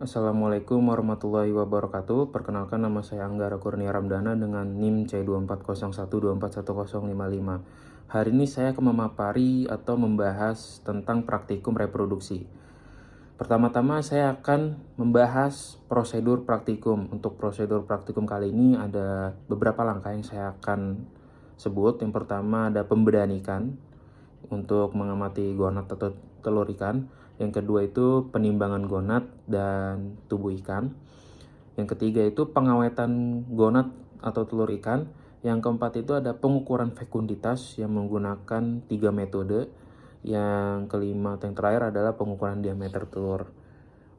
Assalamualaikum warahmatullahi wabarakatuh. Perkenalkan, nama saya Anggara Kurnia Ramdana dengan NIM C2401241055. Hari ini saya akan memapari atau membahas tentang praktikum reproduksi. Pertama-tama saya akan membahas prosedur praktikum. Untuk prosedur praktikum kali ini ada beberapa langkah yang saya akan sebut. Yang pertama ada pembedaan ikan untuk mengamati gonad atau telur ikan. Yang kedua itu penimbangan gonad dan tubuh ikan. Yang ketiga itu pengawetan gonad atau telur ikan. Yang keempat itu ada pengukuran fekunditas yang menggunakan 3 metode. Yang kelima atau yang terakhir adalah pengukuran diameter telur.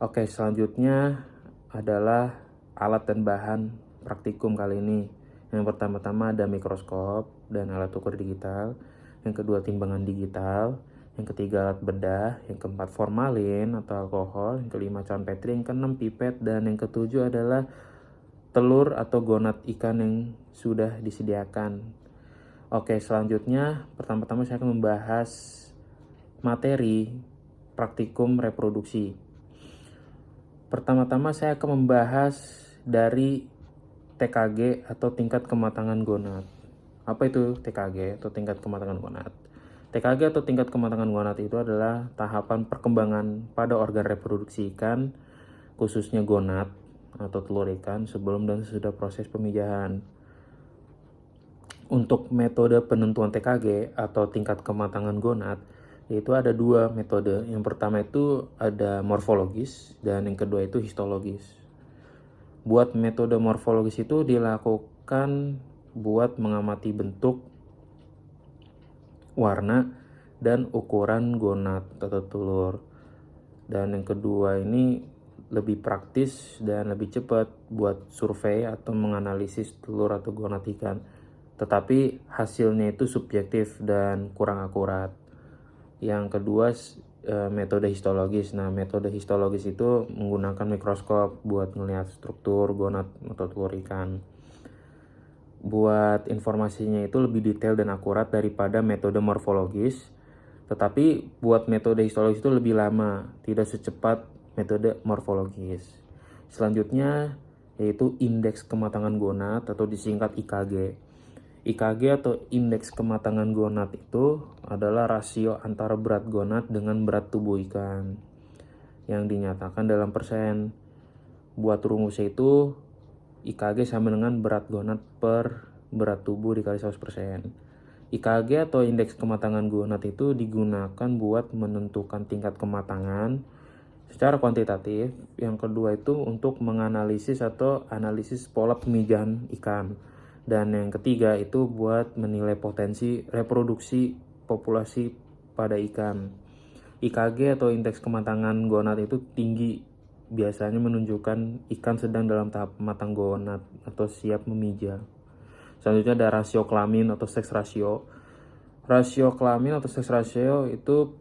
Oke, selanjutnya adalah alat dan bahan praktikum kali ini. Yang pertama-tama ada mikroskop dan alat ukur digital. Yang kedua timbangan digital. Yang ketiga alat bedah. Yang keempat formalin atau alkohol. Yang kelima cawan petri. Yang keenam pipet. Dan yang ketujuh adalah telur atau gonad ikan yang sudah disediakan. Oke, selanjutnya pertama-tama saya akan membahas materi praktikum reproduksi. Pertama-tama saya akan membahas dari TKG atau tingkat kematangan gonad. Apa itu TKG atau tingkat kematangan gonad? TKG atau tingkat kematangan gonad itu adalah tahapan perkembangan pada organ reproduksi ikan, khususnya gonad atau telur ikan sebelum dan sesudah proses pemijahan. Untuk metode penentuan TKG atau tingkat kematangan gonad, yaitu ada 2 metode. Yang pertama itu ada morfologis dan yang kedua itu histologis. Buat metode morfologis itu dilakukan buat mengamati bentuk, warna, dan ukuran gonad atau telur. Dan yang kedua ini lebih praktis dan lebih cepat buat survei atau menganalisis telur atau gonad ikan. Tetapi hasilnya itu subjektif dan kurang akurat. Yang kedua metode histologis. Nah, metode histologis itu menggunakan mikroskop buat melihat struktur gonad atau telur ikan. Buat informasinya itu lebih detail dan akurat daripada metode morfologis. Tetapi buat metode histologis itu lebih lama, tidak secepat metode morfologis. Selanjutnya yaitu indeks kematangan gonad atau disingkat IKG. IKG atau indeks kematangan gonad itu adalah rasio antara berat gonad dengan berat tubuh ikan yang dinyatakan dalam persen. Buat rumusnya itu IKG sama dengan berat gonad per berat tubuh dikali 100%. IKG atau indeks kematangan gonad itu digunakan buat menentukan tingkat kematangan secara kuantitatif. Yang kedua itu untuk menganalisis atau analisis pola pemijahan ikan. Dan yang ketiga itu buat menilai potensi reproduksi populasi pada ikan. IKG atau indeks kematangan gonad itu tinggi, biasanya menunjukkan ikan sedang dalam tahap matang gonad atau siap memijah. Selanjutnya ada rasio kelamin atau seks rasio. Rasio kelamin atau seks rasio itu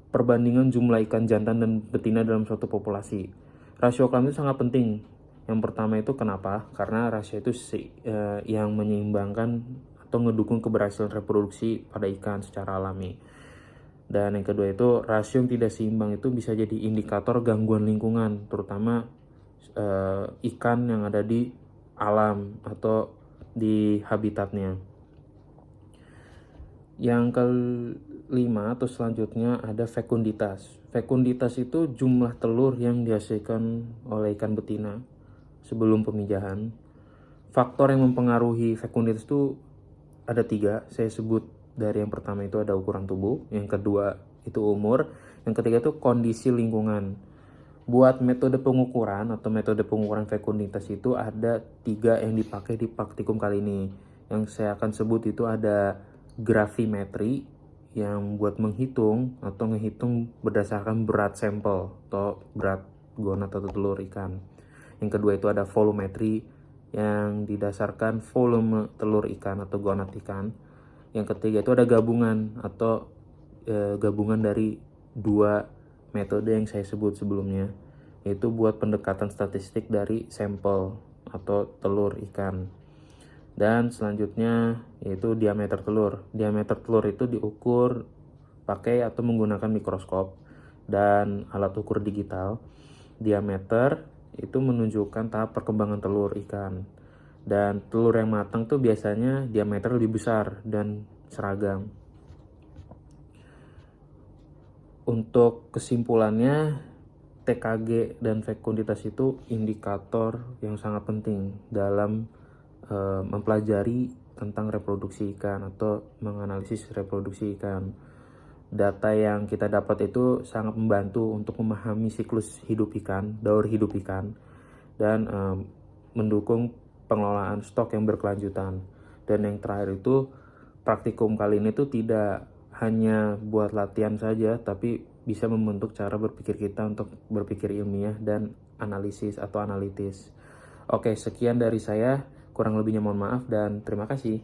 perbandingan jumlah ikan jantan dan betina dalam suatu populasi. Rasio kelamin itu sangat penting. Yang pertama itu kenapa? Karena rasio itu yang menyeimbangkan atau ngedukung keberhasilan reproduksi pada ikan secara alami. Dan yang kedua itu rasio yang tidak seimbang itu bisa jadi indikator gangguan lingkungan, terutama ikan yang ada di alam atau di habitatnya. Yang kelima atau selanjutnya ada fekunditas. Fekunditas itu jumlah telur yang dihasilkan oleh ikan betina sebelum pemijahan. Faktor yang mempengaruhi fekunditas itu ada 3, saya sebut. Dari yang pertama itu ada ukuran tubuh, yang kedua itu umur, yang ketiga itu kondisi lingkungan. Buat metode pengukuran atau metode pengukuran fekunditas itu ada 3 yang dipakai di praktikum kali ini. Yang saya akan sebut itu ada gravimetri yang buat menghitung atau menghitung berdasarkan berat sampel atau berat gonad atau telur ikan. Yang kedua itu ada volumetri yang didasarkan volume telur ikan atau gonad ikan. Yang ketiga itu ada gabungan atau gabungan dari 2 metode yang saya sebut sebelumnya, yaitu buat pendekatan statistik dari sampel atau telur ikan. Dan selanjutnya yaitu diameter telur. Diameter telur itu diukur pakai atau menggunakan mikroskop dan alat ukur digital. diameter itu menunjukkan tahap perkembangan telur ikan. Dan telur yang matang tuh biasanya diameter lebih besar dan seragam. Untuk kesimpulannya, TKG dan fekunditas itu indikator yang sangat penting dalam mempelajari tentang reproduksi ikan atau menganalisis reproduksi ikan. Data yang kita dapat itu sangat membantu untuk memahami siklus hidup ikan, daur hidup ikan, dan mendukung pengelolaan stok yang berkelanjutan. Dan yang terakhir itu, praktikum kali ini tuh tidak hanya buat latihan saja, tapi bisa membentuk cara berpikir kita untuk berpikir ilmiah dan analisis atau analitis. Oke, sekian dari saya. Kurang lebihnya mohon maaf dan terima kasih.